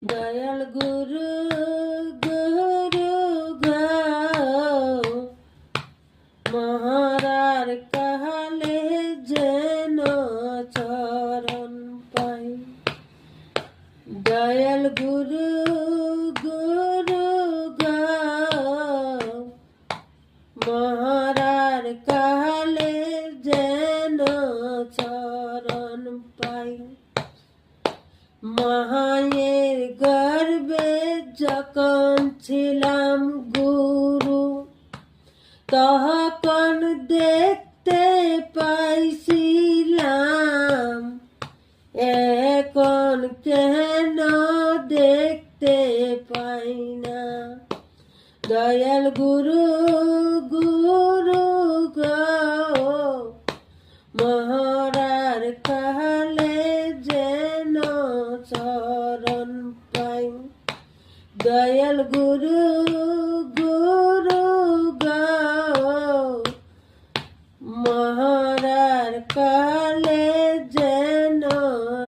দয়াল গুরু গুরু গাও মহারার কাহালে যেন চরণ পাই। দয়াল গুরু গুরু গাও মহারার কাহালে যেন চরণ পাই। মায়ের গর্ভে যখন ছিলাম গুরু, তখন দেখতে পাইছিলাম, এখন কেন দেখতে পাই না। দয়াল গুরু গুরু গো মহারার কাহালে যেন চরণ পাই। দয়াল গুরু গুরু গো মহারার কাহালে